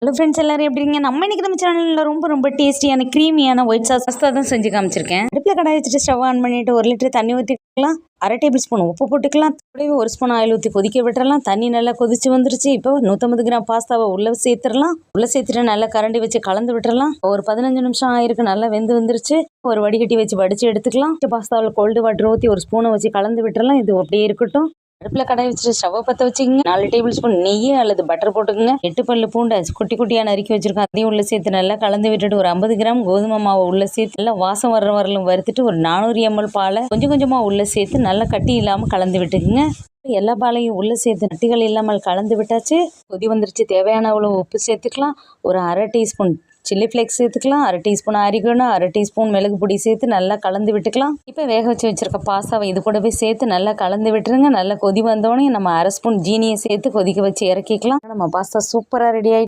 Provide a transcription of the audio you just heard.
Hello friends, எல்லாரும் எப்படி இருக்கீங்க? நம்ம இன்னைக்கு நம்ம சேனலில் ரொம்ப டேஸ்டியான க்ரீமியான ஒயிட் சாஸ் பாஸ்தா தான் செஞ்சு காமிச்சிருக்கேன். அடுப்பில் கடாய் வச்சுட்டு ஸ்டவ் ஆன் பண்ணிட்டு 1 லிட்டர் தண்ணி ஊற்றிக்கலாம். 1/2 டேபிள் ஸ்பூன் உப்பு போட்டுக்கலாம். கூடவே 1 ஸ்பூன் ஆயில் ஊற்றி கொதிக்க விட்டுறலாம். தண்ணி நல்லா கொதிச்சு வந்துருச்சு. இப்போ 150 கிராம் பாஸ்தாவை உள்ளே சேர்த்துடலாம். உள்ளே சேர்த்துட்டு நல்லா கரண்டி வச்சு கலந்து விட்டுறலாம். ஒரு 15 நிமிஷம் ஆயிருக்கு. நல்லா வெந்து வந்துருச்சு. ஒரு வடிகட்டி வச்சு வடிச்சு எடுத்துக்கலாம். பாஸ்தாவில் கோல்டு வாட்டர் ஊற்றி ஒரு ஸ்பூனை வச்சு கலந்து விட்டுறலாம். இது அப்படியே இருக்கட்டும். அடுப்பில் கடாய் வச்சுட்டு ஸ்டவ்வை பற்ற வச்சுக்கோங்க. 4 டேபிள் ஸ்பூன் நெய் அல்லது பட்டர் போட்டுக்கோங்க. 8 பல்லு பூண்டை குட்டியாக நறுக்கி வச்சிருக்கோம். அதையும் உள்ள சேர்த்து நல்லா கலந்து விட்டுட்டு ஒரு 50 கிராம் கோதுமை மாவை உள்ள சேர்த்து நல்லா வாசம் வர்ற வரலும் வறுத்துட்டு ஒரு 400 ml பாலை கொஞ்சமாக உள்ள சேர்த்து நல்லா கட்டி இல்லாமல் கலந்து விட்டுக்குங்க. எல்லா பாலையும் உள்ள சேர்த்து கட்டிகள் இல்லாமல் கலந்து விட்டாச்சு. கொதி வந்துருச்சு. தேவையான அவ்வளவு உப்பு சேர்த்துக்கலாம். ஒரு 1/2 டீஸ்பூன் சில்லி ஃப்ளேக்ஸ் சேர்த்துக்கலாம். 1/2 டீஸ்பூன் அரிகோனோ, 1/2 டீஸ்பூன் மிளகு பொடி சேர்த்து நல்லா கலந்து விட்டுக்கலாம். இப்போ வேக வச்சிருக்க பாஸ்தாவை இது கூடவே சேர்த்து நல்லா கலந்து விட்டுருங்க. நல்லா கொதி வந்தோடனே நம்ம 1/2 ஸ்பூன் ஜீனியை சேர்த்து கொதிக்க வச்சு இறக்கிக்கலாம். நம்ம பாஸ்தா சூப்பராக ரெடி ஆயிடுச்சு.